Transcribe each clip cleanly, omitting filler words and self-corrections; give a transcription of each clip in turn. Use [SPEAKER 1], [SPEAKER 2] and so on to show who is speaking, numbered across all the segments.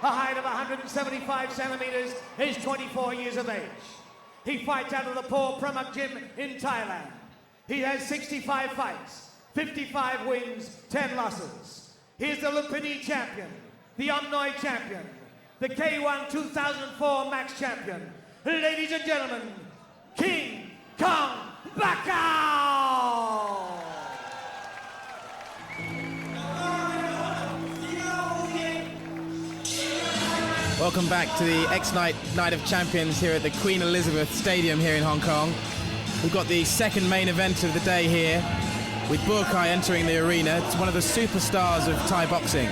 [SPEAKER 1] a height of 175 centimeters, is 24 years of age. He fights out of the Paul Pramak Gym in Thailand. He has 65 fights, 55 wins, 10 losses. He is the Lumpini champion, the Omnoy champion, the K1 2004 Max champion. Ladies and gentlemen, King Kong Bakao!
[SPEAKER 2] Welcome back to the X-Night Night of Champions here at the Queen Elizabeth Stadium here in Hong Kong. We've got the second main event of the day here with Burkai entering the arena. It's one of the superstars of Thai boxing.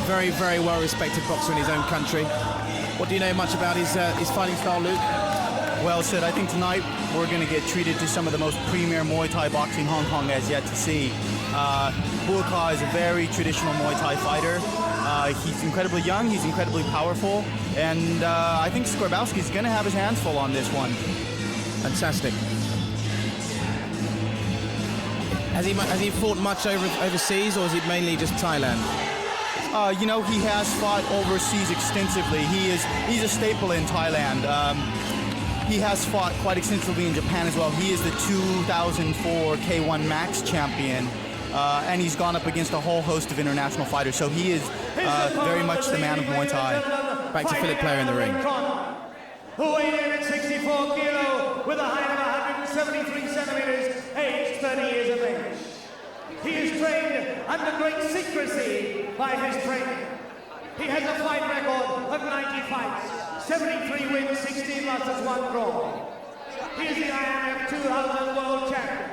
[SPEAKER 2] Very, very well-respected boxer in his own country. What do you know much about his fighting style, Luke?
[SPEAKER 3] Well said. I think tonight we're going to get treated to some of the most premier Muay Thai boxing Hong Kong has yet to see. Burkai is a very traditional Muay Thai fighter. He's incredibly young, he's incredibly powerful, and I think Skarbowski's going to have his hands full on this one.
[SPEAKER 2] Fantastic. Has he fought much overseas, or is it mainly just Thailand?
[SPEAKER 3] You know, he has fought overseas extensively. He's a staple in Thailand. He has fought quite extensively in Japan as well. He is the 2004 K1 Max champion. And he's gone up against a whole host of international fighters, so he is very much the man of Muay Thai.
[SPEAKER 2] Back to Philip Player in the ring.
[SPEAKER 1] Who weighed in at 64 kilo with a height of 173 centimeters, aged 30 years of age. He is trained under great secrecy by his training. He has a fight record of 90 fights, 73 wins, 16 losses, 1 draw. He is the IMF 2000 World Champion,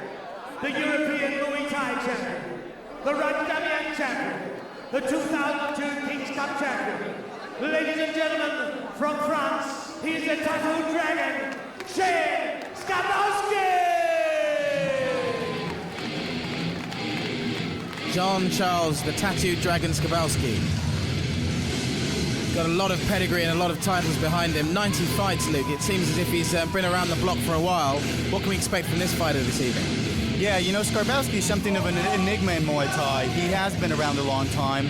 [SPEAKER 1] the European Muay Thai champion, the Rajamian champion, the 2002 King's Cup champion. Ladies and gentlemen, from France, he is the Tattoo Dragon, Shane Skarbowski!
[SPEAKER 2] John Charles, the Tattooed Dragon Skarbowski. Got a lot of pedigree and a lot of titles behind him. 90 fights, Luke. It seems as if he's been around the block for a while. What can we expect from this fighter this evening?
[SPEAKER 3] Yeah, you know, Skarbowski is something of an enigma in Muay Thai. He has been around a long time.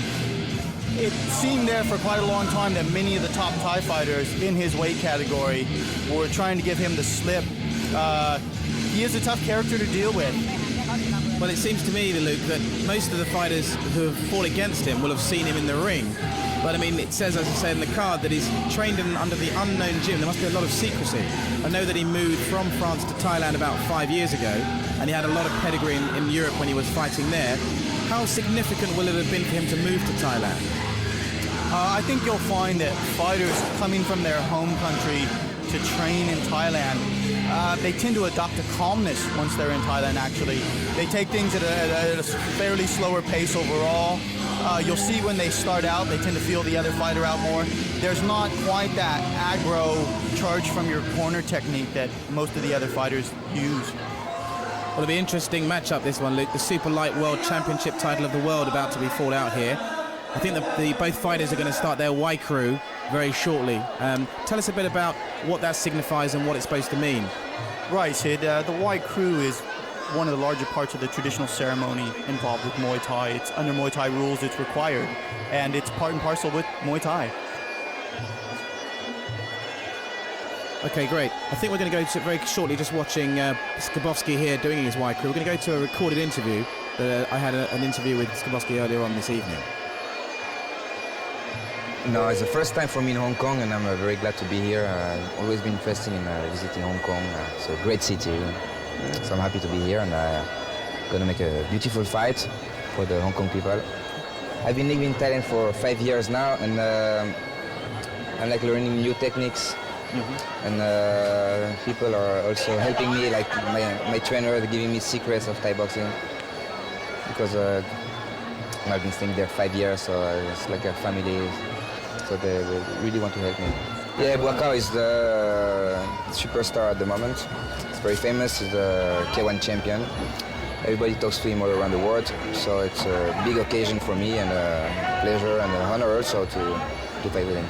[SPEAKER 3] It seemed there for quite a long time that many of the top Thai fighters in his weight category were trying to give him the slip. He is a tough character to deal with.
[SPEAKER 2] Well, it seems to me, Luke, that most of the fighters who have fought against him will have seen him in the ring. But I mean, it says, as I say in the card, that he's trained under the unknown gym. There must be a lot of secrecy. I know that he moved from France to Thailand about 5 years ago, and he had a lot of pedigree in Europe when he was fighting there. How significant will it have been for him to move to Thailand?
[SPEAKER 3] I think you'll find that fighters coming from their home country to train in Thailand, they tend to adopt a calmness once they're in Thailand, actually. They take things at a fairly slower pace overall. You'll see when they start out, they tend to feel the other fighter out more. There's not quite that aggro charge from your corner technique that most of the other fighters use.
[SPEAKER 2] Well, it'll be an interesting matchup, this one, Luke. The Super Light World Championship title of the world about to be fought out here. I think both fighters are going to start their Y crew very shortly. Tell us a bit about what that signifies and what it's supposed to mean.
[SPEAKER 3] Right, Sid. The Y crew is one of the larger parts of the traditional ceremony involved with Muay Thai. It's under Muay Thai rules, it's required, and it's part and parcel with Muay Thai.
[SPEAKER 2] Okay, great. I think we're going to go to very shortly just watching Skarbowski here doing his Y crew. We're going to go to a recorded interview. I had an interview with Skarbowski earlier on this evening.
[SPEAKER 4] No, it's the first time for me in Hong Kong, and I'm very glad to be here. I've always been interested in visiting Hong Kong. It's a great city, so I'm happy to be here, and I'm going to make a beautiful fight for the Hong Kong people. I've been living in Thailand for 5 years now, and I'm like learning new techniques, and people are also helping me, like my trainer is giving me secrets of Thai boxing, because I've been staying there 5 years, so it's like a family. So they really want to help me. Yeah, Wakao is the superstar at the moment. He's very famous, he's the K1 champion. Everybody talks to him all around the world, so it's a big occasion for me and a pleasure and an honor also to fight with him.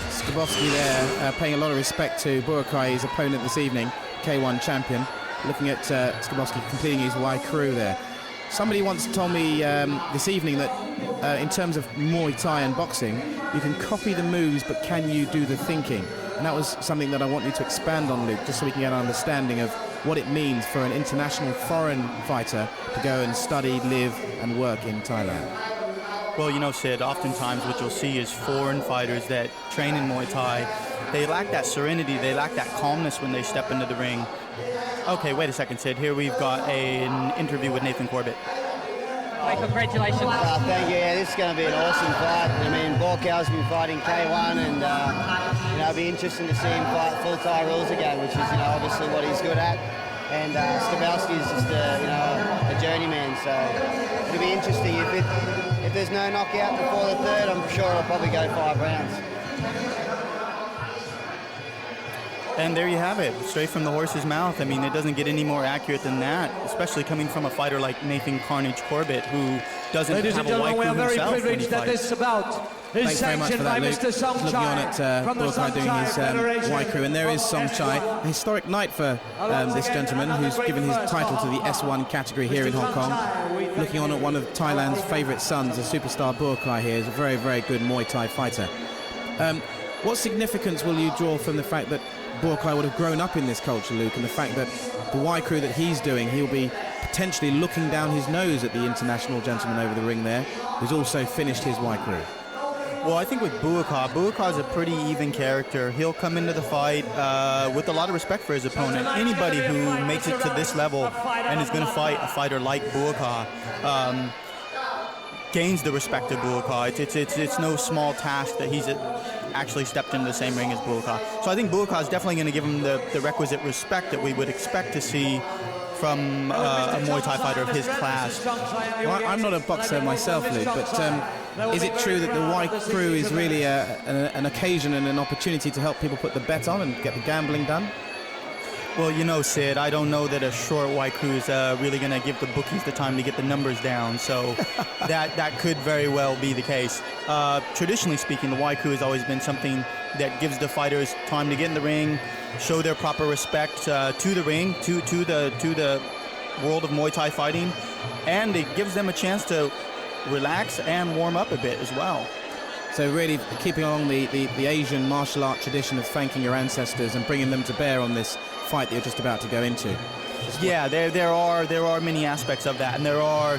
[SPEAKER 2] Skarbowski there paying a lot of respect to Burkai, his opponent this evening, K1 champion. Looking at Skarbowski completing his Y crew there. somebody once told me this evening that in terms of Muay Thai and boxing, you can copy the moves, but can you do the thinking? And that was something that I want you to expand on, Luke, just so we can get an understanding of what it means for an international foreign fighter to go and study, live and work in Thailand.
[SPEAKER 3] Well, you know, Sid, oftentimes what you'll see is foreign fighters that train in Muay Thai, they lack that serenity, they lack that calmness when they step into the ring. Okay, wait a second, Sid. Here we've got an interview with Nathan Corbett.
[SPEAKER 5] Hey, congratulations.
[SPEAKER 6] Thank you. Yeah, this is going to be an awesome fight. I mean, Borkow's been fighting K1 and, you know, it'll be interesting to see him fight full Thai rules again, which is, you know, obviously what he's good at. And Skabowski is just, you know, a journeyman, so it'll be interesting. If there's no knockout before the third, I'm sure it'll probably go 5 rounds.
[SPEAKER 3] And there you have it, straight from the horse's mouth. I mean, it doesn't get any more accurate than that, especially coming from a fighter like Nathan Carnage Corbett, who doesn't
[SPEAKER 1] Ladies
[SPEAKER 3] have
[SPEAKER 1] and
[SPEAKER 3] a white
[SPEAKER 1] gentlemen, we are
[SPEAKER 3] crew
[SPEAKER 1] very
[SPEAKER 3] himself when he
[SPEAKER 1] privileged that
[SPEAKER 3] fights.
[SPEAKER 1] this bout is
[SPEAKER 2] Thanks very much for
[SPEAKER 1] sanctioned
[SPEAKER 2] that,
[SPEAKER 1] by
[SPEAKER 2] Luke.
[SPEAKER 1] Mr.
[SPEAKER 2] Looking on at
[SPEAKER 1] Songchai from the
[SPEAKER 2] Borkai doing his
[SPEAKER 1] Federation
[SPEAKER 2] white crew, and there is Songchai, a historic night for this gentleman who's given his title to the S1 category here in Hong Kong. Looking on at one of Thailand's favourite sons, the superstar Borkai here, is a very, very good Muay Thai fighter. What significance will you draw from the fact that Borkai would have grown up in this culture, Luke, and the fact that the Y crew that he's doing, he'll be potentially looking down his nose at the international gentleman over the ring there, who's also finished his Y crew?
[SPEAKER 3] Well, I think with Buaka's a pretty even character. He'll come into the fight with a lot of respect for his opponent. Anybody who makes it to this level and is going to fight a fighter like Buaka gains the respect of Buaka. It's no small task that he's actually stepped into the same ring as Buaka. So I think Buaka is definitely going to give him the requisite respect that we would expect to see from a Muay Thai fighter of his class.
[SPEAKER 2] Well, I'm not a boxer myself, Luke, but is it true that the Y crew is really an occasion and an opportunity to help people put the bet on and get the gambling done?
[SPEAKER 3] Well, you know, Sid, I don't know that a short white crew is really going to give the bookies the time to get the numbers down, so that could very well be the case. Traditionally speaking, the white crew has always been something that gives the fighters time to get in the ring, show their proper respect to the ring, to the world of Muay Thai fighting, and it gives them a chance to relax and warm up a bit as well.
[SPEAKER 2] So really keeping along the Asian martial art tradition of thanking your ancestors and bringing them to bear on this fight that you're just about to go into.
[SPEAKER 3] Yeah, there are many aspects of that, and there are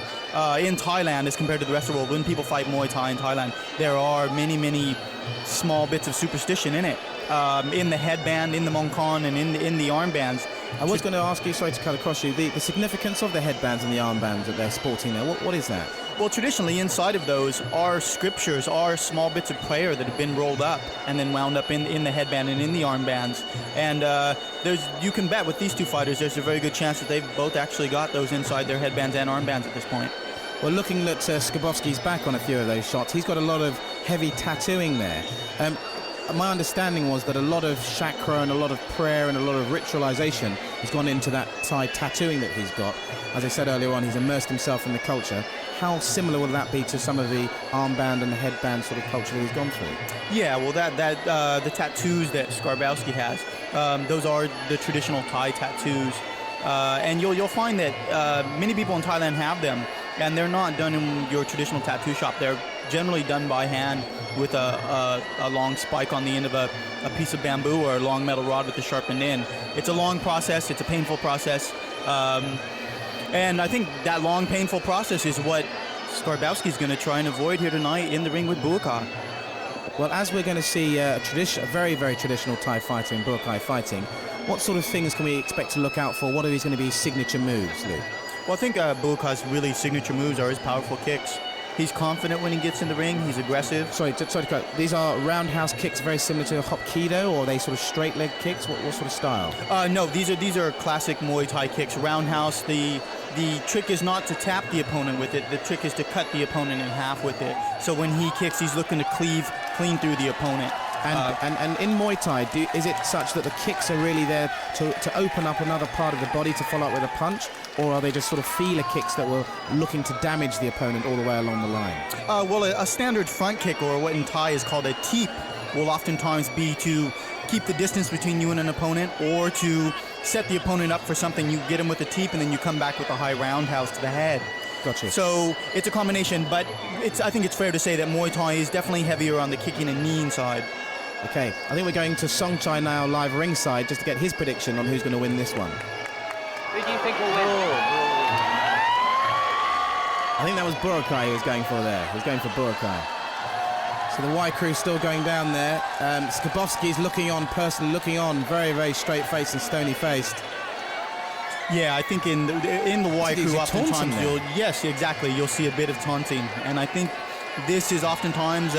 [SPEAKER 3] in Thailand as compared to the rest of the world. When people fight Muay Thai in Thailand, there are many small bits of superstition in it. In the headband, in the mongkon, and in the armbands.
[SPEAKER 2] I was going to ask you, sorry to cut across you, the significance of the headbands and the armbands that they're sporting there. What is that?
[SPEAKER 3] Well, traditionally inside of those are scriptures, are small bits of prayer that have been rolled up and then wound up in the headband and in the armbands. And you can bet with these two fighters, there's a very good chance that they've both actually got those inside their headbands and armbands at this point.
[SPEAKER 2] Well, looking at Skabowski's back on a few of those shots, he's got a lot of heavy tattooing there. My understanding was that a lot of chakra and a lot of prayer and a lot of ritualization has gone into that Thai tattooing that he's got. As I said earlier on, he's immersed himself in the culture. How similar will that be to some of the armband and the headband sort of culture that he's gone through?
[SPEAKER 3] Yeah, well, the tattoos that Skarbowski has, those are the traditional Thai tattoos, and you'll find that many people in Thailand have them, and they're not done in your traditional tattoo shop. They're generally done by hand with a long spike on the end of a piece of bamboo or a long metal rod with a sharpened end. It's a long process. It's a painful process. And I think that long, painful process is what Skarbowski is going to try and avoid here tonight in the ring with Buaka.
[SPEAKER 2] Well, as we're going to see a very, very traditional Thai fighter in Borkai fighting, what sort of things can we expect to look out for? What are his going to be signature moves, Luke?
[SPEAKER 3] Well, I think Buaka's really signature moves are his powerful kicks. He's confident when he gets in the ring. He's aggressive.
[SPEAKER 2] Sorry to cut. These are roundhouse kicks very similar to a Hapkido, or are they sort of straight leg kicks? What sort of style?
[SPEAKER 3] No, these are classic Muay Thai kicks. Roundhouse, the trick is not to tap the opponent with it. The trick is to cut the opponent in half with it. So when he kicks, he's looking to cleave clean through the opponent.
[SPEAKER 2] And in Muay Thai, is it such that the kicks are really there to open up another part of the body to follow up with a punch, or are they just sort of feeler kicks that were looking to damage the opponent all the way along the line?
[SPEAKER 3] Well, a standard front kick, or what in Thai is called a teep, will oftentimes be to keep the distance between you and an opponent, or to set the opponent up for something. You get him with a teep, and then you come back with a high roundhouse to the head.
[SPEAKER 2] Got you.
[SPEAKER 3] So it's a combination, but I think it's fair to say that Muay Thai is definitely heavier on the kicking and kneeing side.
[SPEAKER 2] Okay, I think we're going to Songchai now live ringside just to get his prediction on who's going to win this one.
[SPEAKER 5] Who do you think will win?
[SPEAKER 2] I think that was Burokai he was going for there. He was going for Burokai. So the Y crew still going down there. Skabowski's looking on, personally looking on, very, very straight-faced and stony-faced.
[SPEAKER 3] Yeah, I think in the Y crew oftentimes yes, exactly, you'll see a bit of taunting, and I think this is oftentimes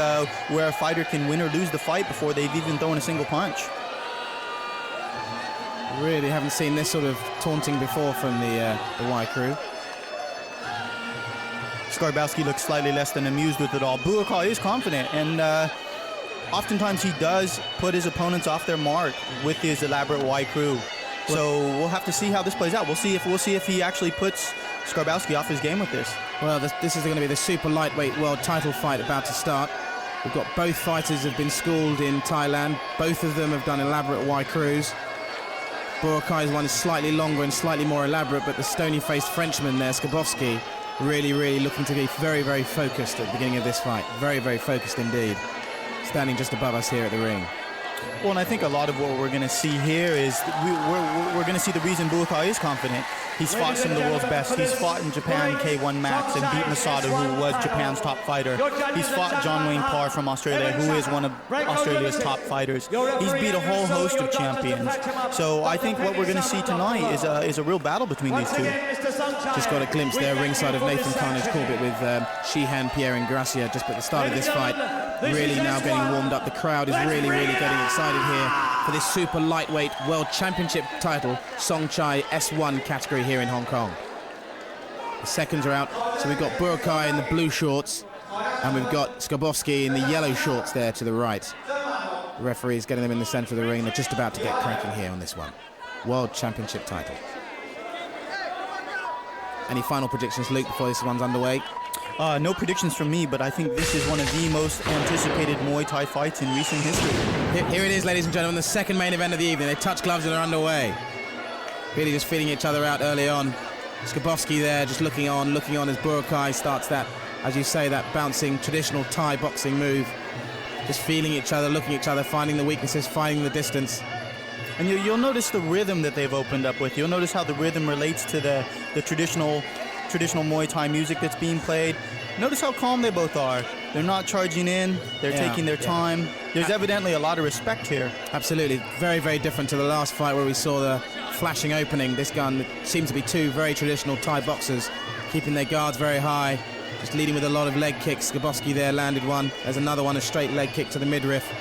[SPEAKER 3] where a fighter can win or lose the fight before they've even thrown a single punch.
[SPEAKER 2] Really haven't seen this sort of taunting before from the Y crew.
[SPEAKER 3] Skarbowski looks slightly less than amused with it all. Burokai is confident, and oftentimes he does put his opponents off their mark with his elaborate Y crew. So we'll have to see how this plays out. We'll see if he actually puts Skarbowski off his game with this.
[SPEAKER 2] Well, this is going to be the super lightweight world title fight about to start. We've got both fighters have been schooled in Thailand. Both of them have done elaborate Y crews. Burakai's one is slightly longer and slightly more elaborate, but the stony-faced Frenchman there, Skabowski, really, really looking to be very, very focused at the beginning of this fight. Very, very focused indeed. Standing just above us here at the ring.
[SPEAKER 3] Well, and I think a lot of what we're going to see here is we're going to see the reason Burokai is confident. He's fought some of the world's best. He's fought in Japan K1 Max and beat Masada, who was Japan's top fighter. He's fought John Wayne Parr from Australia, who is one of Australia's top fighters. He's beat a whole host of champions. So I think what we're going to see tonight is a real battle between these two.
[SPEAKER 2] Just got a glimpse there ringside of Nathan Carnage Corbett with Sheehan, Pierre and Gracia just at the start of this fight. Really now getting warmed up. The crowd is really, really getting excited here for this super lightweight world championship title, Songchai S1 category here in Hong Kong. The seconds are out, so we've got Burokai in the blue shorts and we've got Skabowski in the yellow shorts there to the right. The referee is getting them in the center of the ring. They're just about to get cracking here on this one. World championship title. Any final predictions, Luke, before this one's underway?
[SPEAKER 3] No predictions from me, but I think this is one of the most anticipated Muay Thai fights in recent history.
[SPEAKER 2] Here it is, ladies and gentlemen, the second main event of the evening. They touch gloves and are underway. Really just feeling each other out early on. Skabowski there just looking on as Burokai starts that, as you say, that bouncing traditional Thai boxing move. Just feeling each other, looking at each other, finding the weaknesses, finding the distance.
[SPEAKER 3] And you'll notice the rhythm that they've opened up with. You'll notice how the rhythm relates to the traditional Muay Thai music that's being played. Notice how calm they both are. They're not charging in. They're taking their time. There's evidently a lot of respect here.
[SPEAKER 2] Absolutely. Very, very different to the last fight where we saw the flashing opening. This gun seems to be two very traditional Thai boxers keeping their guards very high, just leading with a lot of leg kicks. Skabowski there landed one. There's another one, a straight leg kick to the midriff.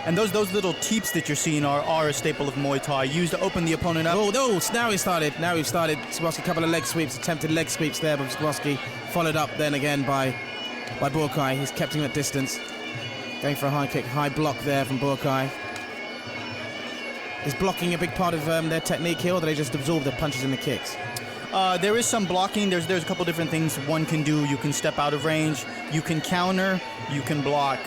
[SPEAKER 3] And those little teeps that you're seeing are a staple of Muay Thai, used to open the opponent up.
[SPEAKER 2] Oh, now we've started. Skabowski, a couple of leg sweeps, attempted leg sweeps there, but Skabowski followed up then again by Burokai. He's kept him at distance. Going for a high kick, high block there from Burokai. Is blocking a big part of their technique here, or do they just absorb the punches and the kicks?
[SPEAKER 3] There is some blocking. There's a couple different things one can do. You can step out of range, you can counter, you can block.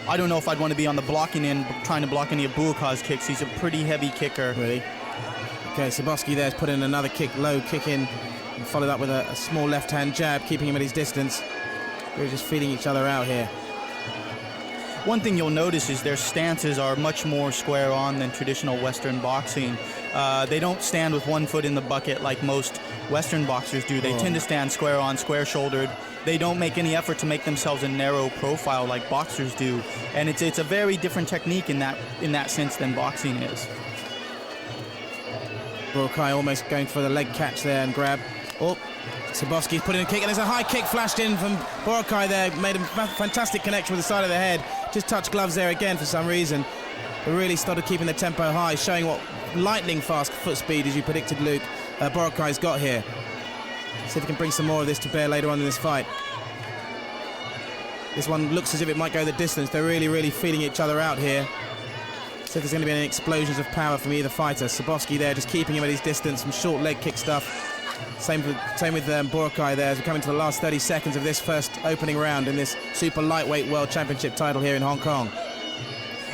[SPEAKER 3] I don't know if I'd want to be on the blocking end trying to block any of Buokai's kicks. He's a pretty heavy kicker.
[SPEAKER 2] Really? Okay, Skabowski there's put in another kick, low kick in, and followed up with a small left-hand jab, keeping him at his distance. They're just feeding each other out here.
[SPEAKER 3] One thing you'll notice is their stances are much more square on than traditional Western boxing. They don't stand with one foot in the bucket like most Western boxers do. They tend to stand square on, square-shouldered. They don't make any effort to make themselves a narrow profile like boxers do. And it's a very different technique in that sense than boxing is.
[SPEAKER 2] Burokai almost going for the leg catch there and grab. Oh, Skabowski's put in a kick, and there's a high kick flashed in from Burokai there. Made a fantastic connection with the side of the head. Just touched gloves there again for some reason. But really started keeping the tempo high, showing what lightning fast foot speed, as you predicted, Luke, Borokai's got here. See if he can bring some more of this to bear later on in this fight. This one looks as if it might go the distance. They're really, really feeling each other out here. See if there's going to be any explosions of power from either fighter. Skabowski there just keeping him at his distance, some short leg kick stuff. Same with Burokai there as we're coming to the last 30 seconds of this first opening round in this super lightweight world championship title here in Hong Kong.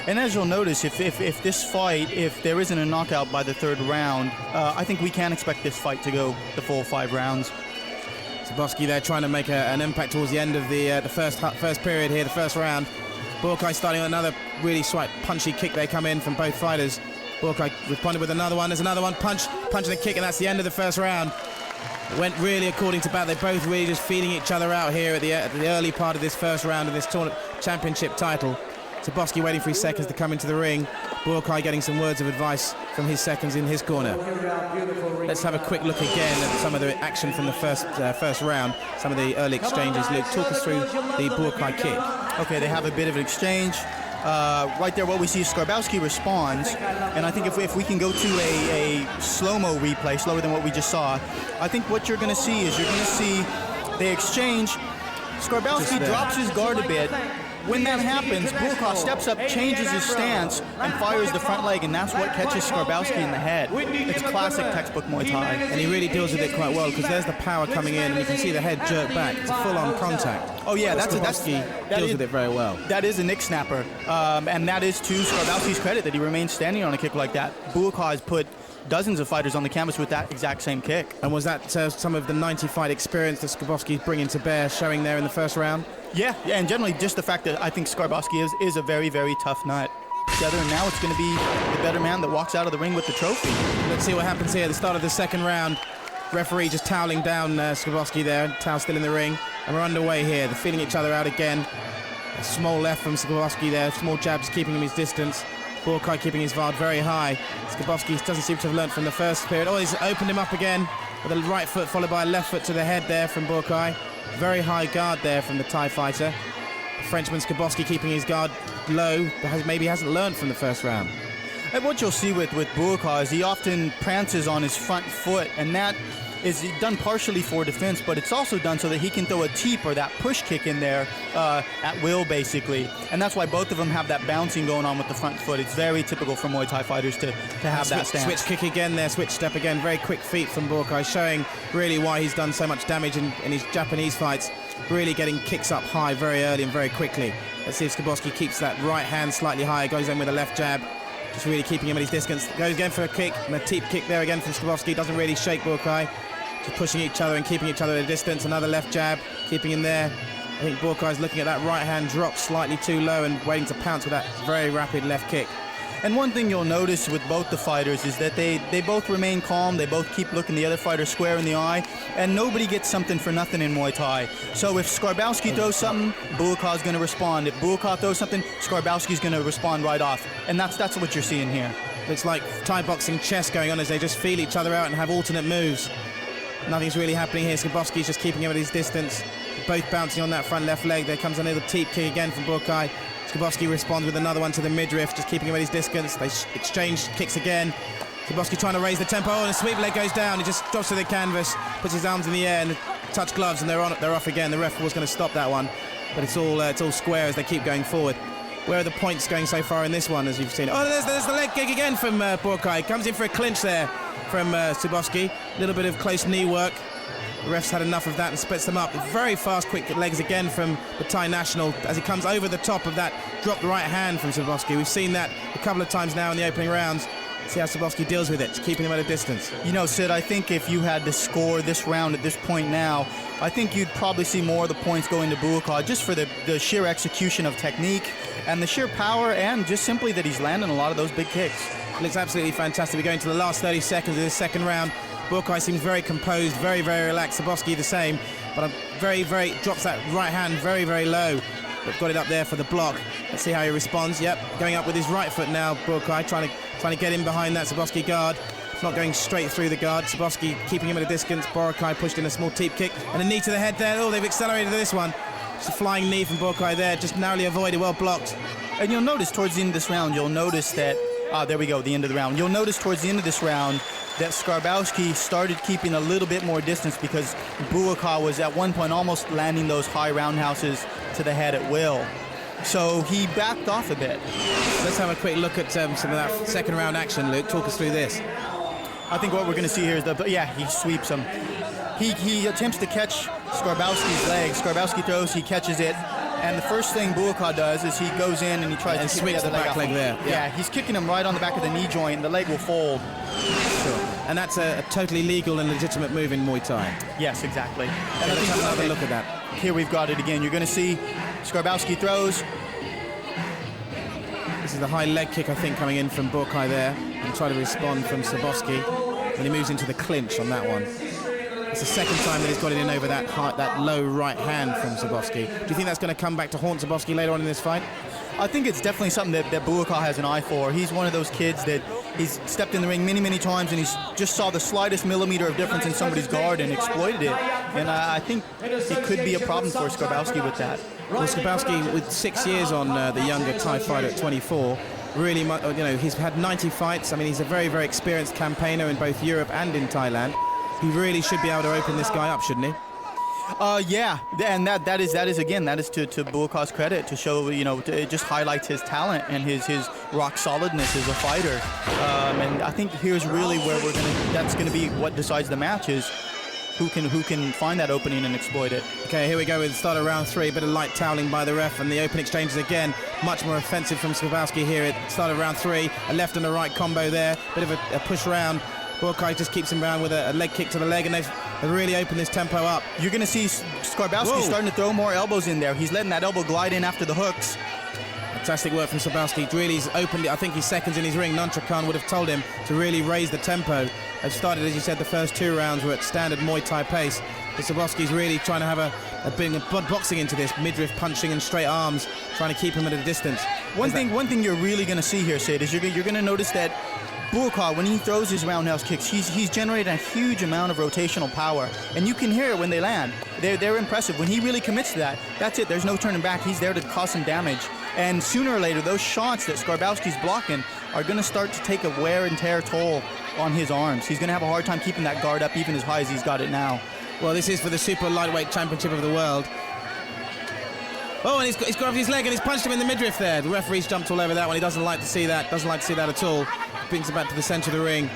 [SPEAKER 3] And as you'll notice, if this fight, if there isn't a knockout by the third round, I think we can expect this fight to go the full 5 rounds.
[SPEAKER 2] Skaboski there trying to make an impact towards the end of the first period here, the first round. Buakai starting another really slight punchy kick. They come in from both fighters. Buakai responded with another one. There's another one, punch and a kick, and that's the end of the first round. It went really according to bat. They're both really just feeding each other out here at the early part of this first round of this tournament championship title. Skaboski waiting for his seconds to come into the ring. Buakai getting some words of advice from his seconds in his corner. Let's have a quick look again at some of the action from the first round, some of the early exchanges. Luke, talk us through the Buakai kick.
[SPEAKER 3] Okay, they have a bit of an exchange. Right there, what we see is Skarbowski responds, and I think if we can go to a slow-mo replay, slower than what we just saw, I think what you're going to see is they exchange. Skarbowski drops his guard a bit. When that happens, Buakai steps up, changes his stance, and fires the front leg, and that's what catches Skarbowski in the head. It's classic textbook Muay Thai.
[SPEAKER 2] And he really deals with it quite well, because there's the power coming in, and you can see the head jerk back. It's a full-on contact.
[SPEAKER 3] Oh yeah,
[SPEAKER 2] Skaboski deals with it very well.
[SPEAKER 3] That is a nick snapper, and that is to Skarbowski's credit that he remains standing on a kick like that. Buakai has put dozens of fighters on the canvas with that exact same kick.
[SPEAKER 2] And was that some of the 90-fight experience that Skarbowski's bringing to bear, showing there in the first round?
[SPEAKER 3] Yeah, and generally just the fact that I think Skarbowski is a very, very tough nut. Together, and now it's going to be the better man that walks out of the ring with the trophy.
[SPEAKER 2] Let's see what happens here at the start of the second round. Referee just toweling down Skarbowski there, towel still in the ring, and we're underway here. They're feeling each other out again. A small left from Skarbowski there, small jabs keeping him his distance. Buakai keeping his guard very high. Skarbowski doesn't seem to have learnt from the first period. Oh, he's opened him up again with a right foot followed by a left foot to the head there from Buakai. Very high guard there from the Thai fighter. Frenchman Skarbowski keeping his guard low, but maybe hasn't learned from the first round.
[SPEAKER 3] And what you'll see with Buakai is he often prances on his front foot, and that is done partially for defense, but it's also done so that he can throw a teep or that push kick in there at will, basically. And that's why both of them have that bouncing going on with the front foot. It's very typical for Muay Thai fighters to have that stance.
[SPEAKER 2] Switch kick again there, switch step again. Very quick feet from Buakai, showing really why he's done so much damage in his Japanese fights. Really getting kicks up high very early and very quickly. Let's see if Skarbowski keeps that right hand slightly higher, goes in with a left jab. Just really keeping him at his distance. Goes again for a kick, and a teep kick there again from Skarbowski. Doesn't really shake Buakai. Just pushing each other and keeping each other at a distance. Another left jab, keeping him there. I think Buakai's looking at that right hand drop slightly too low and waiting to pounce with that very rapid left kick.
[SPEAKER 3] And one thing you'll notice with both the fighters is that they both remain calm, they both keep looking the other fighter square in the eye, and nobody gets something for nothing in Muay Thai. So if Skarbowski throws something, Buakai's going to respond. If Buakai throws something, Skarbowski's going to respond right off. And that's what you're seeing here.
[SPEAKER 2] It's like Thai boxing chess going on as they just feel each other out and have alternate moves. Nothing's really happening here. Skarbowski's just keeping him at his distance. Both bouncing on that front left leg. There comes another teep kick again from Buakai. Skarbowski responds with another one to the midriff, just keeping him at his distance. They exchange kicks again. Skarbowski trying to raise the tempo, and a sweep leg goes down. He just drops to the canvas, puts his arms in the air, and touch gloves, and they're off again. The ref was going to stop that one, but it's all square as they keep going forward. Where are the points going so far in this one, as you've seen? Oh, there's the leg kick again from Buakai. Comes in for a clinch there from Skarbowski. A little bit of close knee work. The ref's had enough of that and splits them up. Very fast, quick legs again from the Thai national as he comes over the top of that dropped right hand from Skarbowski. We've seen that a couple of times now in the opening rounds. See how Skarbowski deals with it, keeping him at a distance.
[SPEAKER 3] You know, Sid, I think if you had to score this round at this point now, I think you'd probably see more of the points going to Buakai just for the sheer execution of technique and the sheer power and just simply that he's landing a lot of those big kicks.
[SPEAKER 2] It looks absolutely fantastic. We're going to the last 30 seconds of this second round. Buakai seems very composed, very, very relaxed. Skarbowski the same, but drops that right hand very, very low. But got it up there for the block. Let's see how he responds. Yep, going up with his right foot now, Buakai, trying to get in behind that Skarbowski guard. Not going straight through the guard. Skarbowski keeping him at a distance. Buakai pushed in a small teep kick and a knee to the head there. Oh, they've accelerated this one. Just a flying knee from Buakai there, just narrowly avoided, well blocked.
[SPEAKER 3] And you'll notice towards the end of this round, there we go, the end of the round. You'll notice towards the end of this round that Skarbowski started keeping a little bit more distance because Buakai was at one point almost landing those high roundhouses to the head at will. So he backed off a bit.
[SPEAKER 2] Let's have a quick look at some of that second round action, Luke. Talk us through this.
[SPEAKER 3] I think what we're going to see here is he sweeps him. He attempts to catch Skarbowski's leg. Skarbowski throws, he catches it. And the first thing Buakai does is he goes in and he tries to
[SPEAKER 2] sweeps the back leg there.
[SPEAKER 3] Yeah, he's kicking him right on the back of the knee joint, and the leg will fold.
[SPEAKER 2] Sure. and that's a totally legal and legitimate move in Muay Thai.
[SPEAKER 3] Yes, exactly.
[SPEAKER 2] And let's have another look at that.
[SPEAKER 3] Here we've got it again. You're going to see Skarbowski throws.
[SPEAKER 2] This is the high leg kick, I think, coming in from Borkai there, and try to respond from Sabowski. And he moves into the clinch on that one. It's the second time that he's got it in over that low right hand from Sabowski. Do you think that's going to come back to haunt Sabowski later on in this fight?
[SPEAKER 3] I think it's definitely something that Buakaw has an eye for. He's one of those kids that he's stepped in the ring many, many times, and he's just saw the slightest millimeter of difference in somebody's guard and exploited it. And I think it could be a problem for Skarbowski with that.
[SPEAKER 2] Well, Skarbowski, with 6 years on the younger Thai fighter at 24, really, he's had 90 fights. I mean, he's a very, very experienced campaigner in both Europe and in Thailand. He really should be able to open this guy up, shouldn't he?
[SPEAKER 3] Yeah, and that is to Buakaw's credit, to show, it just highlights his talent and his rock solidness as a fighter. And I think here's really where that's gonna be what decides the match, is who can find that opening and exploit it.
[SPEAKER 2] Okay, here we go with the start of round 3. A bit of light toweling by the ref, and the open exchanges again much more offensive from Skarbowski here at the start of round 3. A left and a right combo there, bit of a push round. Borkai just keeps him around with a leg kick to the leg, and they've really opened this tempo up.
[SPEAKER 3] You're going to see Skarbowski starting to throw more elbows in there. He's letting that elbow glide in after the hooks.
[SPEAKER 2] Fantastic work from Sabowski. Really's opened it. I think he's seconds in his ring. Nantra Khan would have told him to really raise the tempo. They've started, as you said, the first 2 rounds were at standard Muay Thai pace. But Sabowski's really trying to have a bit of boxing into this, midriff punching and straight arms, trying to keep him at a distance.
[SPEAKER 3] One thing you're really going to see here, Sid, is you're going to notice that Buakaw, when he throws his roundhouse kicks, he's generating a huge amount of rotational power, and you can hear it when they land. They're impressive. When he really commits to that, that's it. There's no turning back. He's there to cause some damage. And sooner or later, those shots that Skarbowski's blocking are going to start to take a wear and tear toll on his arms. He's going to have a hard time keeping that guard up even as high as he's got it now.
[SPEAKER 2] Well, this is for the Super Lightweight Championship of the World. Oh, and he's grabbed his leg and he's punched him in the midriff there. The referee's jumped all over that one. He doesn't like to see that. Doesn't like to see that at all. Brings it back to the centre of the ring.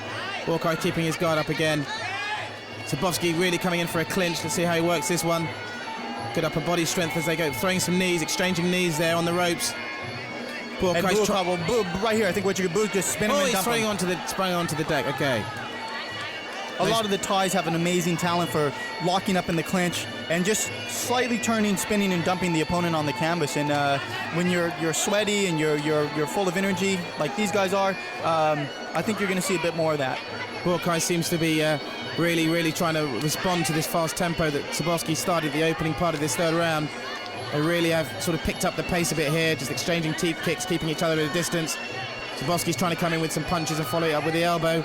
[SPEAKER 2] Borkai keeping his guard up again. Sabowski really coming in for a clinch. Let's see how he works this one. Good upper body strength as they go, throwing some knees, exchanging knees there on the ropes.
[SPEAKER 3] Borkai's right here. I think what you could do is just spin him and dump him.
[SPEAKER 2] He's sprung onto the deck. Okay.
[SPEAKER 3] A lot of the Thais have an amazing talent for locking up in the clinch and just slightly turning, spinning, and dumping the opponent on the canvas. And when you're sweaty and you're full of energy, like these guys are, I think you're going to see a bit more of that.
[SPEAKER 2] Borkai seems to be really trying to respond to this fast tempo that Sabowski started the opening part of this 3rd round. They really have sort of picked up the pace a bit here, just exchanging teep kicks, keeping each other at a distance. Sabowski's trying to come in with some punches and follow it up with the elbow.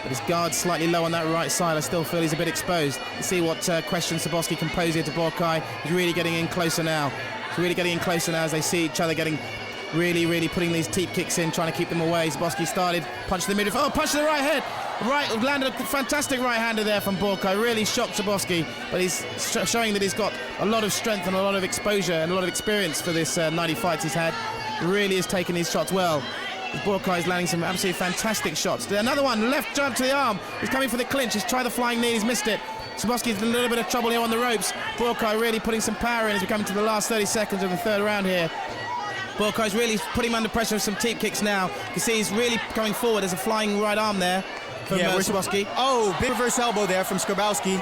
[SPEAKER 2] But his guard's slightly low on that right side. I still feel he's a bit exposed. Let's see what questions Sabowski can pose here to Borkai. He's really getting in closer now. He's really getting in closer now as they see each other getting really putting these teep kicks in, trying to keep them away. Sabowski started, punch to the midriff. Oh, punch to the right head. Right, landed a fantastic right-hander there from Borkai. Really shocked Sabowski, but he's showing that he's got a lot of strength and a lot of exposure and a lot of experience for this 90 fights he's had. He really is taking these shots well. Borkai is landing some absolutely fantastic shots. Another one, left jab to the arm. He's coming for the clinch. He's tried the flying knee. He's missed it. Sabowski's in a little bit of trouble here on the ropes. Borkai really putting some power in as we come to the last 30 seconds of the 3rd round here. Borkai's really putting him under pressure with some teep kicks now. You can see he's really coming forward. There's a flying right arm there from Sabowski.
[SPEAKER 3] Oh, big reverse elbow there from Skarbowski.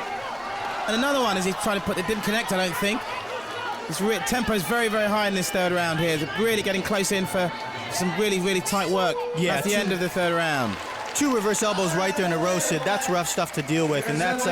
[SPEAKER 2] And another one as he's trying to put, it didn't connect, I don't think. His tempo is very high in this 3rd round here. They're really getting close in for some really tight work.
[SPEAKER 3] Yeah,
[SPEAKER 2] that's the end of the 3rd round.
[SPEAKER 3] 2 reverse elbows right there in a row, Sid. That's rough stuff to deal with, and that's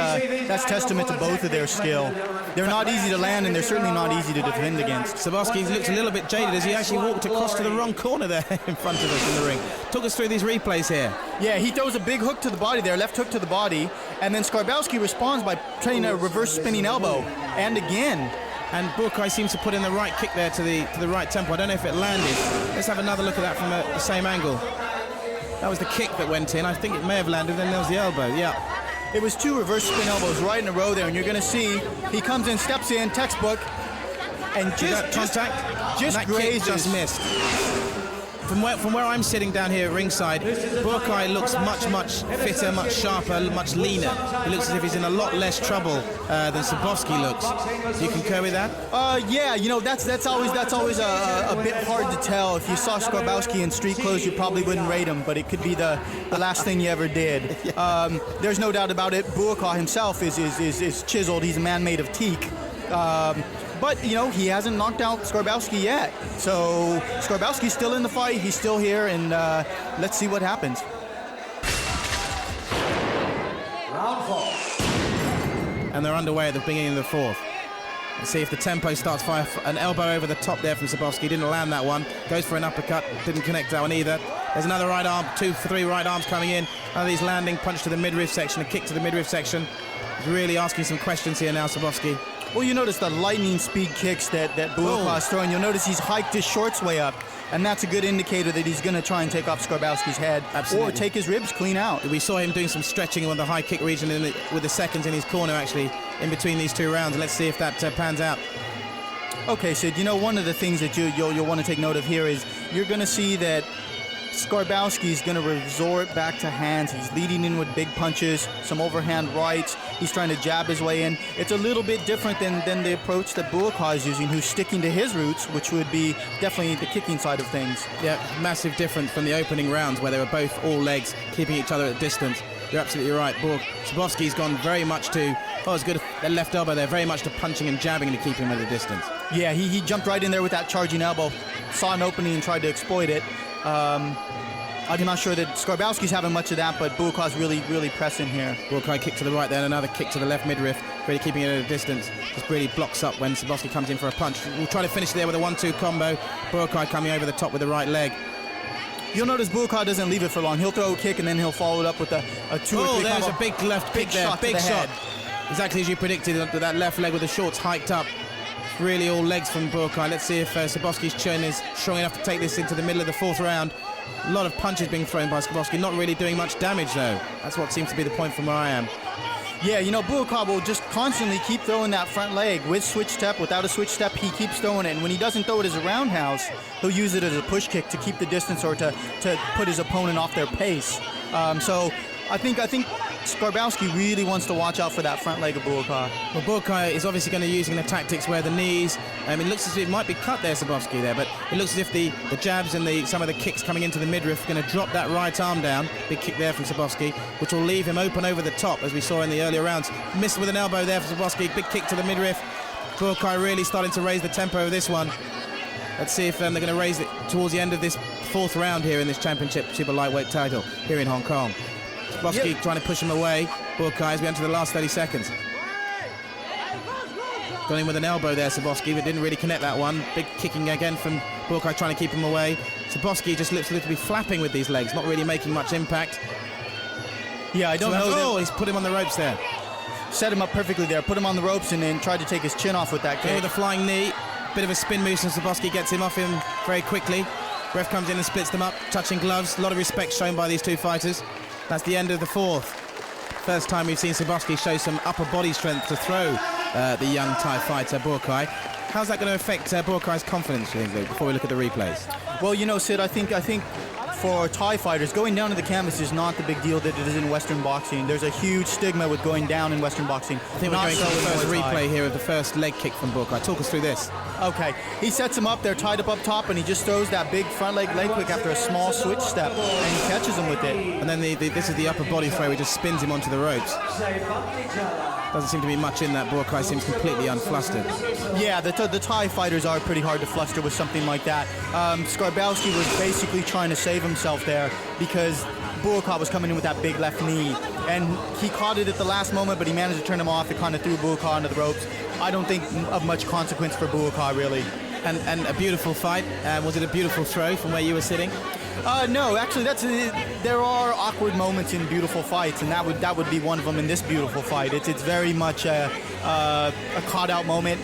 [SPEAKER 3] testament to both of their skill. They're not easy to land, and they're certainly not easy to defend against.
[SPEAKER 2] Sabowski looks a little bit jaded as he actually walked across to the wrong corner there in front of us in the ring. Took us through these replays here.
[SPEAKER 3] Yeah, he throws a big hook to the body there, left hook to the body, and then Skarbowski responds by trying a reverse spinning elbow, and again.
[SPEAKER 2] And Borkai seems to put in the right kick there to the right tempo. I don't know if it landed. Let's have another look at that from the same angle. That was the kick that went in. I think it may have landed, then there was the elbow, yeah.
[SPEAKER 3] It was 2 reverse spin elbows right in a row there, and you're going to see he comes in, steps in, textbook, and just
[SPEAKER 2] contact,
[SPEAKER 3] just
[SPEAKER 2] that
[SPEAKER 3] grazes.
[SPEAKER 2] kick just missed. from where I'm sitting down here at ringside, Burkai looks much fitter, much sharper, much leaner. He looks as if he's in a lot less trouble than Sabowski looks. Do you concur with that?
[SPEAKER 3] Yeah, you know, that's always a bit hard to tell. If you saw Skarbowski in street clothes, you probably wouldn't rate him, but it could be the last thing you ever did. There's no doubt about it. Burkai himself is chiseled. He's a man made of teak. But, you know, he hasn't knocked out Skarbowski yet. So Skarbowski's still in the fight. He's still here, and let's see what happens.
[SPEAKER 1] Round 4.
[SPEAKER 2] And they're underway at the beginning of the fourth. Let's see if the tempo starts fire. An elbow over the top there from Sabowski. Didn't land that one. Goes for an uppercut. Didn't connect that one either. There's another right arm. 2 for 3 right arms coming in. One of these landing. Punch to the midriff section. A kick to the midriff section. He's really asking some questions here now, Sabowski.
[SPEAKER 3] Well, you notice the lightning speed kicks that Burkai's throwing. You'll notice he's hiked his shorts way up, and that's a good indicator that he's going to try and take off Skarbowski's head.
[SPEAKER 2] Absolutely.
[SPEAKER 3] Or take his ribs clean out.
[SPEAKER 2] We saw him doing some stretching on the high kick region with the seconds in his corner, actually, in between these 2 rounds. Let's see if that pans out.
[SPEAKER 3] Okay, Sid, you know, one of the things that you'll want to take note of here is you're going to see that Skarbowski's going to resort back to hands. He's leading in with big punches, some overhand rights. He's trying to jab his way in. It's a little bit different than the approach that Burkai is using, who's sticking to his roots, which would be definitely the kicking side of things.
[SPEAKER 2] Yeah, massive difference from the opening rounds where they were both all legs, keeping each other at distance. You're absolutely right. Sabowski's gone very much to, it's good, the left elbow there, very much to punching and jabbing to keep him at a distance.
[SPEAKER 3] Yeah, he jumped right in there with that charging elbow, saw an opening and tried to exploit it. I'm not sure that Skarbowski's having much of that, but Burkai's really pressing here.
[SPEAKER 2] Burkai kick to the right there, and another kick to the left midriff, really keeping it at a distance. Just really blocks up when Sabowski comes in for a punch. We'll try to finish there with a 1-2 combo. Burkai coming over the top with the right leg.
[SPEAKER 3] You'll notice Burkai doesn't leave it for long. He'll throw a kick and then he'll follow it up with a 2 or 3
[SPEAKER 2] there's
[SPEAKER 3] combo.
[SPEAKER 2] a big left kick there. Big shot. Exactly as you predicted, with that left leg with the shorts hiked up. Really all legs from Burkai. Let's see if Sabowski's chin is strong enough to take this into the middle of the 4th round. A lot of punches being thrown by Sabowski, not really doing much damage though. That's what seems to be the point from where I am.
[SPEAKER 3] Yeah, you know, Burkai will just constantly keep throwing that front leg with switch step, without a switch step, he keeps throwing it. And when he doesn't throw it as a roundhouse, he'll use it as a push kick to keep the distance or to put his opponent off their pace. So I think Skarbowski really wants to watch out for that front leg of Burkai.
[SPEAKER 2] Well, Burkai is obviously going to be using the tactics where the knees, it looks as if it might be cut there, Sabowski there, but it looks as if the jabs and some of the kicks coming into the midriff are going to drop that right arm down. Big kick there from Sabowski, which will leave him open over the top, as we saw in the earlier rounds. Missed with an elbow there for Sabowski, big kick to the midriff. Burkai really starting to raise the tempo of this one. Let's see if they're going to raise it towards the end of this 4th round here in this championship super lightweight title here in Hong Kong. Sabowski trying to push him away. Burkai as we enter the last 30 seconds. Got in with an elbow there, Sabowski, but didn't really connect that one. Big kicking again from Burkai trying to keep him away. Sabowski just looks a little bit flapping with these legs, not really making much impact.
[SPEAKER 3] Yeah, I don't know.
[SPEAKER 2] He's put him on the ropes there.
[SPEAKER 3] Set him up perfectly there, put him on the ropes and then tried to take his chin off with that kick.
[SPEAKER 2] With a flying knee, bit of a spin move, and Sabowski gets him off him very quickly. Ref comes in and splits them up, touching gloves. A lot of respect shown by these 2 fighters. That's the end of the 4th. First time we've seen Sabowski show some upper body strength to throw the young Thai fighter, Burkai. How's that going to affect Burkai's confidence, you think, Luke, before we look at the replays?
[SPEAKER 3] Well, you know, Sid, I think for Thai fighters, going down to the canvas is not the big deal that it is in Western boxing. There's a huge stigma with going down in Western boxing.
[SPEAKER 2] I think we're going to the first replay here of the first leg kick from Burkai. Talk us through this.
[SPEAKER 3] Okay, he sets him up, they're tied up top, and he just throws that big front leg kick after a small switch step, and he catches him with it.
[SPEAKER 2] And then this is the upper body throw, he just spins him onto the ropes. Doesn't seem to be much in that. Burkai seems completely unflustered.
[SPEAKER 3] Yeah, the Thai fighters are pretty hard to fluster with something like that. Skarbowski was basically trying to save himself there because Burkai was coming in with that big left knee. And he caught it at the last moment, but he managed to turn him off. It kind of threw Burkai onto the ropes. I don't think of much consequence for Burkai, really.
[SPEAKER 2] And a beautiful fight. Was it a beautiful throw from where you were sitting?
[SPEAKER 3] No, actually, there are awkward moments in beautiful fights, and that would be one of them in this beautiful fight. It's very much a caught-out moment.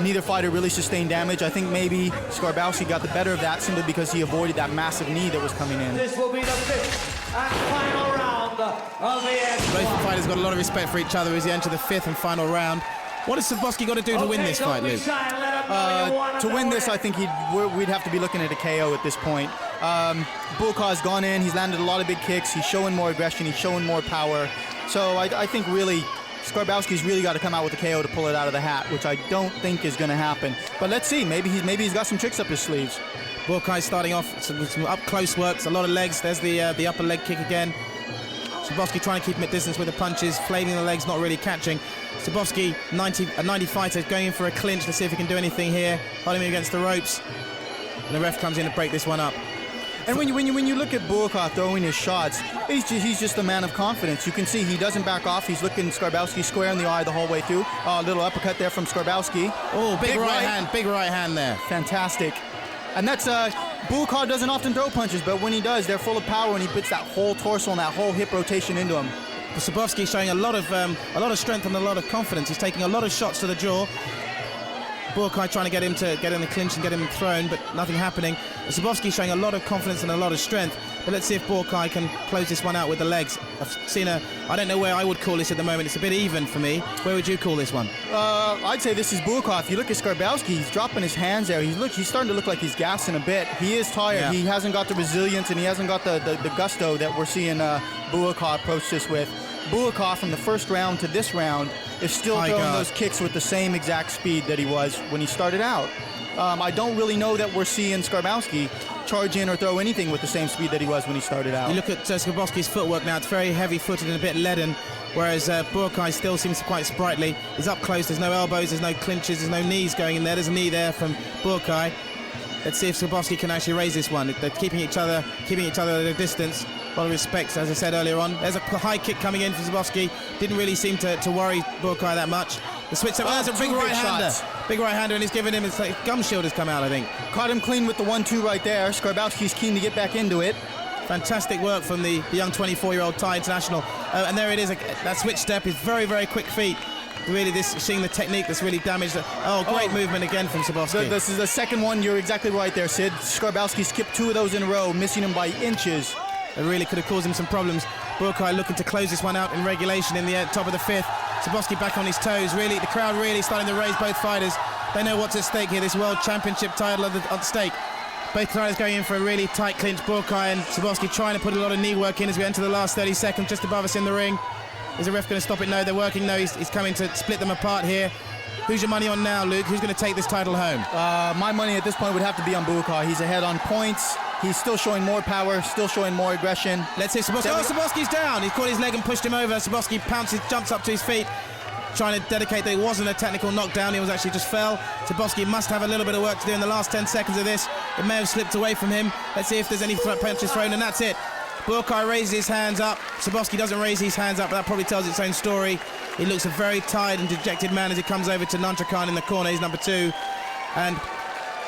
[SPEAKER 3] Neither fighter really sustained damage. I think maybe Skarbowski got the better of that simply because he avoided that massive knee that was coming in.
[SPEAKER 1] This will be the 5th and final round of the end.
[SPEAKER 2] Both fighters got a lot of respect for each other as they enter the 5th and final round. What has Sabowski got to do to win this fight, Luke?
[SPEAKER 3] To win this, I think we'd have to be looking at a KO at this point. Bulkar's gone in. He's landed a lot of big kicks. He's showing more aggression. He's showing more power. So I think really Skarbowski's really got to come out with a KO to pull it out of the hat, which I don't think is going to happen. But let's see. Maybe he's got some tricks up his sleeves.
[SPEAKER 2] Bulkai starting off with some up close works, a lot of legs. There's the upper leg kick again. Sabowski trying to keep him at distance with the punches, flailing the legs, not really catching. Sabowski, a 90 fighter, going in for a clinch. Let's see if he can do anything here. Holding him against the ropes. And the ref comes in to break this one up.
[SPEAKER 3] And when you look at Bulkar throwing his shots, he's just a man of confidence. You can see he doesn't back off. He's looking Skarbowski square in the eye the whole way through. A little uppercut there from Skarbowski.
[SPEAKER 2] Oh, big right hand there.
[SPEAKER 3] Fantastic. And that's Bulkar doesn't often throw punches, but when he does, they're full of power, and he puts that whole torso and that whole hip rotation into him.
[SPEAKER 2] Sabowski showing a lot of strength and a lot of confidence. He's taking a lot of shots to the jaw. Bulkai trying to get him in the clinch and get him thrown, but nothing happening. Sabowski showing a lot of confidence and a lot of strength. But let's see if Bulkai can close this one out with the legs. I've seen I don't know where I would call this at the moment. It's a bit even for me. Where would you call this one?
[SPEAKER 3] I'd say this is Bulkai. If you look at Skarbowski, he's dropping his hands there. He's starting to look like he's gassing a bit. He is tired. Yeah. He hasn't got the resilience and he hasn't got the gusto that we're seeing Bulkai approach this with. Bulkai from the first round to this round is still throwing those kicks with the same exact speed that he was when he started out. I don't really know that we're seeing Skarbowski charge in or throw anything with the same speed that he was when he started out.
[SPEAKER 2] You look at Skarbowski's footwork now, it's very heavy-footed and a bit leaden, whereas Bulkai still seems quite sprightly. He's up close, there's no elbows, there's no clinches, there's no knees going in there. There's a knee there from Bulkai. Let's see if Skarbowski can actually raise this one. They're keeping each other at a distance. A lot of respect, as I said earlier on. There's a high kick coming in for Sabowski. Didn't really seem to worry Bulkai that much. The switch, there's a big right-hander. Big right-hander, and he's giving him, it's like gum shield has come out, I think.
[SPEAKER 3] Caught him clean with the 1-2 right there. Skarbowski's keen to get back into it.
[SPEAKER 2] Fantastic work from the young 24-year-old Thai international. And there it is, that switch step is very, very quick feet. Really, seeing the technique that's really damaged. Great movement again from Sabowski.
[SPEAKER 3] This is the second one. You're exactly right there, Sid. Skarbowski skipped 2 of those in a row, missing him by inches.
[SPEAKER 2] It really could have caused him some problems. Bulkai looking to close this one out in regulation in the top of the 5th. Sabowski back on his toes. Really, the crowd really starting to raise both fighters. They know what's at stake here. This world championship title at stake. Both fighters going in for a really tight clinch. Bulkai and Sabowski trying to put a lot of knee work in as we enter the last 30 seconds, just above us in the ring. Is the ref going to stop it? No, they're working. No, he's coming to split them apart here. Who's your money on now, Luke? Who's going to take this title home?
[SPEAKER 3] My money at this point would have to be on Bulkai. He's ahead on points. He's still showing more power, still showing more aggression.
[SPEAKER 2] Let's see Sabowski. Sabowski's down. He caught his leg and pushed him over. Sabowski pounces, jumps up to his feet, trying to dedicate that it wasn't a technical knockdown. He was actually just fell. Sabowski must have a little bit of work to do in the last 10 seconds of this. It may have slipped away from him. Let's see if there's any punches thrown, and that's it. Bulkai raises his hands up. Sabowski doesn't raise his hands up, but that probably tells its own story. He looks a very tired and dejected man as he comes over to Nantrakan in the corner. He's number 2. And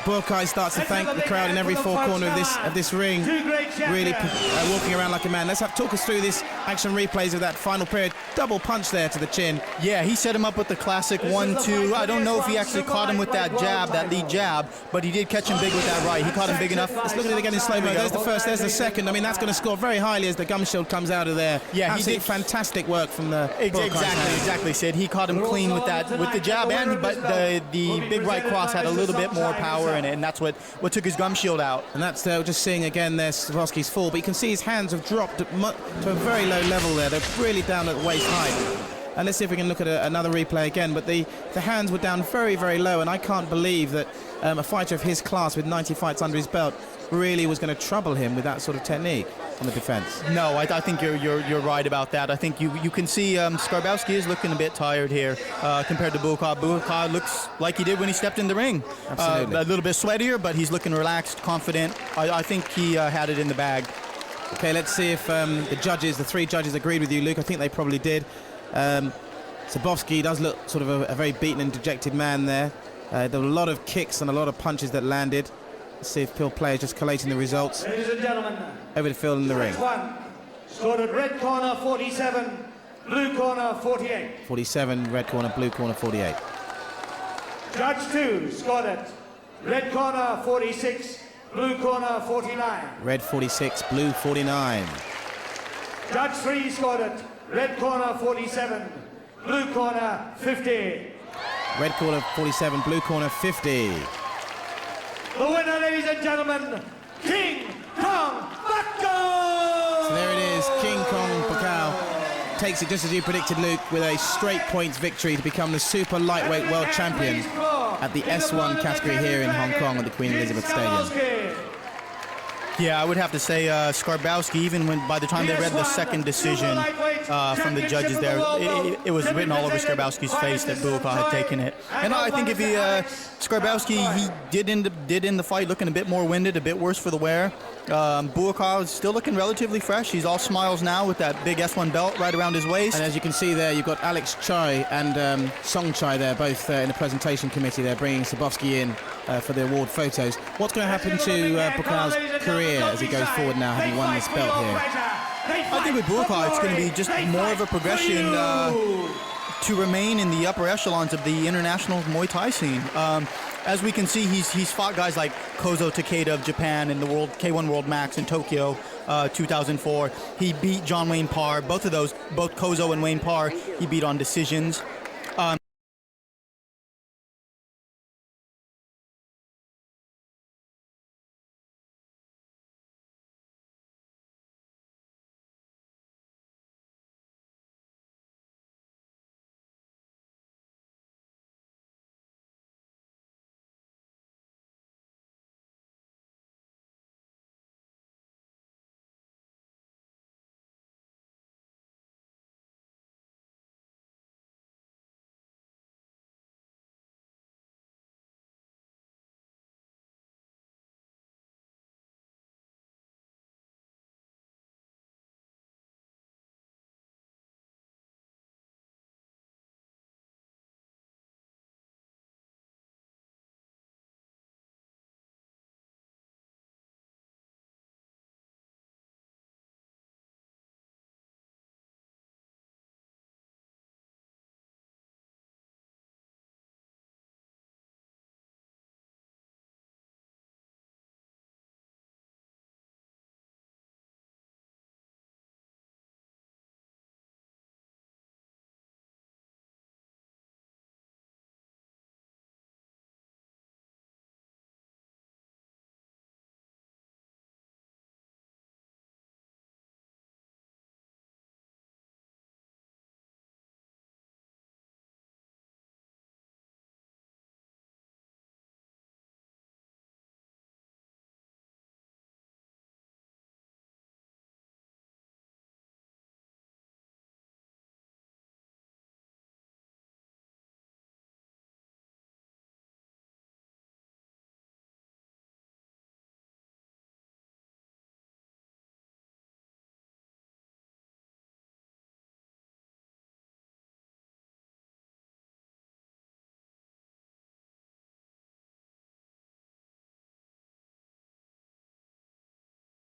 [SPEAKER 2] Bulkai starts to thank the crowd in every 4 corners of this ring, really walking around like a man. Let's talk us through this action replays of that final period. Double punch there to the chin.
[SPEAKER 3] Yeah, he set him up with the classic 1-2. I don't know if he actually caught him with that jab, that lead jab, but he did catch him big with that right. He caught him big enough.
[SPEAKER 2] Let's look at it again in slow-mo. There's the first, there's the second. I mean, that's going to score very highly as the gum shield comes out of there.
[SPEAKER 3] Yeah,
[SPEAKER 2] he did fantastic work from the
[SPEAKER 3] exactly, Sid. He caught him clean with the jab, but the big right cross had a little bit more power in it, and that's what took his gum shield out.
[SPEAKER 2] And that's just seeing again there Sabowski's fall, but you can see his hands have dropped to a very low level there. They're really down at waist height. And let's see if we can look at another replay again, but the hands were down very, very low, and I can't believe that a fighter of his class with 90 fights under his belt really was going to trouble him with that sort of technique on the defense.
[SPEAKER 3] No, I think you're right about that. I think you can see Skarbowski is looking a bit tired here compared to Bulkai. Bulkai looks like he did when he stepped in the ring.
[SPEAKER 2] Absolutely.
[SPEAKER 3] A little bit sweatier, but he's looking relaxed, confident. I think he had it in the bag.
[SPEAKER 2] Okay, let's see if the 3 judges agreed with you, Luke. I think they probably did. Sabowski does look sort of a very beaten and dejected man there. There were a lot of kicks and a lot of punches that landed. Let's see if Phil Play is just collating the results.
[SPEAKER 1] Ladies and gentlemen,
[SPEAKER 2] over to Phil in the ring.
[SPEAKER 1] 1 scored at red corner 47, blue corner 48.
[SPEAKER 2] 47, red corner, blue corner 48.
[SPEAKER 1] Judge 2 scored at red corner 46, blue corner 49.
[SPEAKER 2] Red 46, blue 49.
[SPEAKER 1] Judge 3 scored at red corner 47, blue corner 50.
[SPEAKER 2] Red corner 47, blue corner 50.
[SPEAKER 1] The winner, ladies and gentlemen, King Kong Bako!
[SPEAKER 2] So there it is, King Kong Bako takes it just as you predicted, Luke, with a straight points victory to become the super lightweight world champion at the S1 category here in Hong Kong at the Queen Elizabeth Stadium.
[SPEAKER 3] Yeah, I would have to say Skarbowski, even when by the time they read the second decision from the judges there, it was written all over Skarbowski's face that Buakaw had taken it. And I think if Skarbowski, he did end the fight looking a bit more winded, a bit worse for the wear. Buakaw is still looking relatively fresh. He's all smiles now with that big S1 belt right around his waist.
[SPEAKER 2] And as you can see there, you've got Alex Choi and Song Chai there, both in the presentation committee. They're bringing Sabowski in for the award photos. What's going to happen to Buakaw's career as he goes forward now, having won this belt here?
[SPEAKER 3] I think with Buakaw, it's going to be just more of a progression to remain in the upper echelons of the international Muay Thai scene. As we can see, he's fought guys like Kozo Takeda of Japan in the K1 World Max in Tokyo 2004. He beat John Wayne Parr. Both Kozo and Wayne Parr, he beat on decisions.